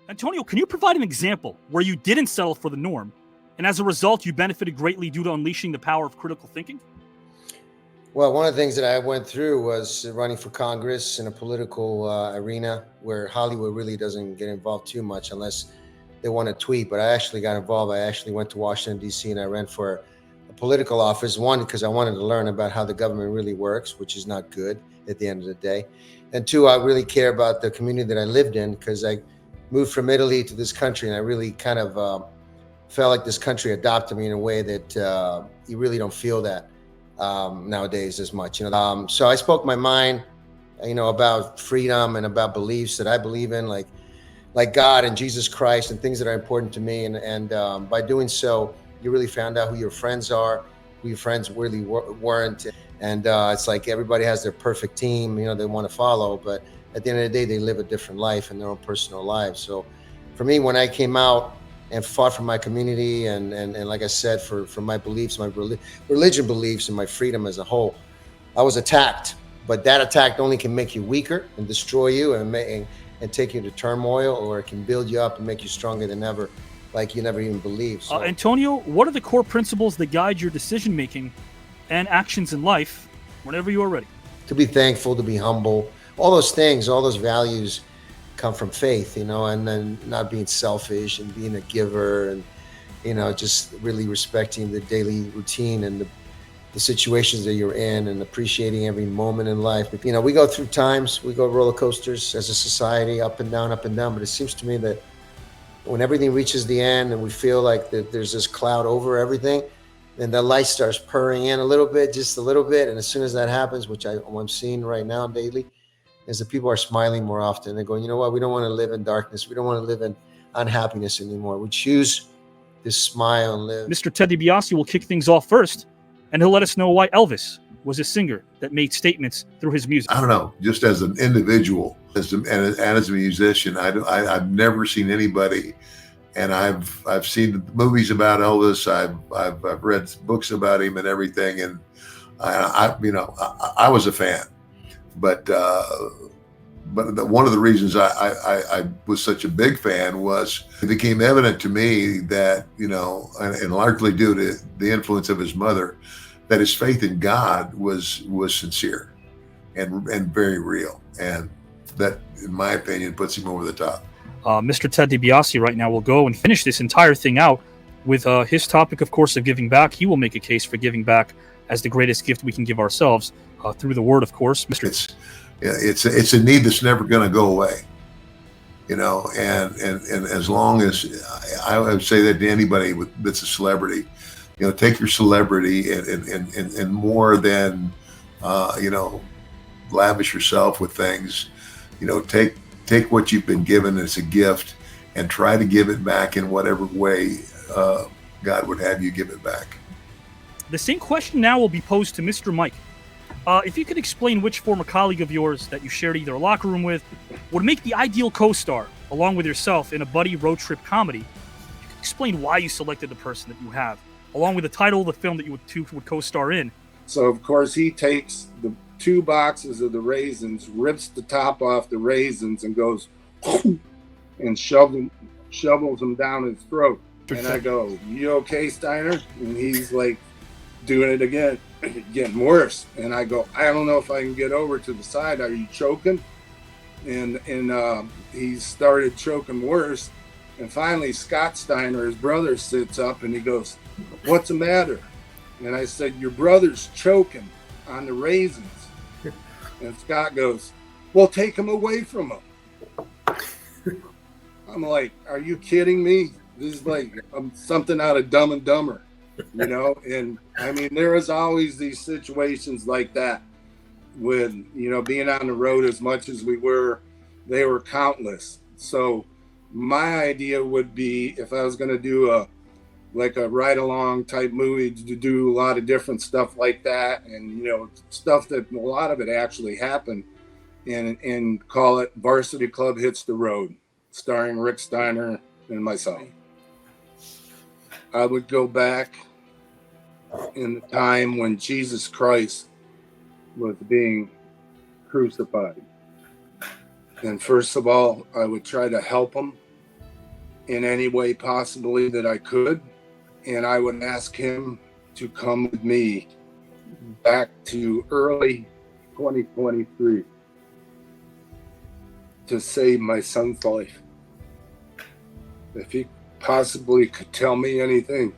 Antonio, can you provide an example where you didn't settle for the norm, and as a result, you benefited greatly due to unleashing the power of critical thinking? Well, one of the things that I went through was running for Congress in a political arena where Hollywood really doesn't get involved too much unless they want to tweet. But I actually got involved. I actually went to Washington, D.C., and I ran for a political office. One, because I wanted to learn about how the government really works, which is not good at the end of the day. And two, I really care about the community that I lived in because I moved from Italy to this country, and I really kind of felt like this country adopted me in a way that you really don't feel that nowadays as much. So I spoke my mind, about freedom and about beliefs that I believe in, like God and Jesus Christ and things that are important to me. And by doing so, you really found out who your friends are, who your friends really weren't. And it's like everybody has their perfect team, they want to follow, but at the end of the day, they live a different life in their own personal lives. So for me, when I came out and fought for my community and like I said, for my beliefs, my religion beliefs and my freedom as a whole, I was attacked. But that attack only can make you weaker and destroy you and take you to turmoil, or it can build you up and make you stronger than ever, like you never even believed. So, Antonio, what are the core principles that guide your decision-making and actions in life whenever you are ready? To be thankful, to be humble, all those things, all those values come from faith, and then not being selfish and being a giver and, just really respecting the daily routine and the situations that you're in and appreciating every moment in life. We go through times, we go roller coasters as a society, up and down, but it seems to me that when everything reaches the end and we feel like that there's this cloud over everything, then the light starts purring in just a little bit. And as soon as that happens, which I'm seeing right now daily, is that people are smiling more often. They're going, you know what? We don't want to live in darkness. We don't want to live in unhappiness anymore. We choose to smile and live. Mr. Ted Dibiase will kick things off first, and he'll let us know why Elvis was a singer that made statements through his music. I don't know, just as an individual, as a musician, I've never seen anybody, and I've seen movies about Elvis. I've read books about him and everything, and I was a fan. But one of the reasons I was such a big fan was it became evident to me that, and largely due to the influence of his mother, that his faith in God was sincere and very real. And that, in my opinion, puts him over the top. Mr. Ted Dibiase right now will go and finish this entire thing out with his topic, of course, of giving back. He will make a case for giving back as the greatest gift we can give ourselves. Through the word, of course, Mr. It's a need that's never going to go away, and as long as I would say that to anybody that's a celebrity, take your celebrity and more than lavish yourself with things, take what you've been given as a gift and try to give it back in whatever way God would have you give it back. The same question now will be posed to Mr. Mike. If you could explain which former colleague of yours that you shared either a locker room with would make the ideal co-star, along with yourself, in a buddy road trip comedy, you could explain why you selected the person that you have, along with the title of the film that you would co-star in. So, of course, he takes the 2 boxes of the raisins, rips the top off the raisins, and goes and shovels them down his throat. And I go, "You okay, Steiner?" And he's like, doing it again, getting worse. And I go, "I don't know if I can get over to the side. Are you choking?" And he started choking worse. And finally, Scott Steiner, his brother, sits up and he goes, "What's the matter?" And I said, "Your brother's choking on the raisins." And Scott goes, "Well, take him away from him." I'm like, "Are you kidding me? This is like something out of Dumb and Dumber." And I mean, there is always these situations like that with, being on the road as much as we were, they were countless. So my idea would be, if I was going to do a ride along type movie, to do a lot of different stuff like that. And, stuff that a lot of it actually happened, and call it Varsity Club Hits the Road, starring Rick Steiner and myself. I would go back in the time when Jesus Christ was being crucified. And first of all, I would try to help him in any way possibly that I could. And I would ask him to come with me back to early 2023 to save my son's life. If he possibly could tell me anything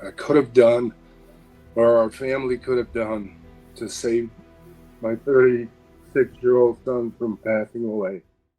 I could have done or our family could have done to save my 36-year-old son from passing away.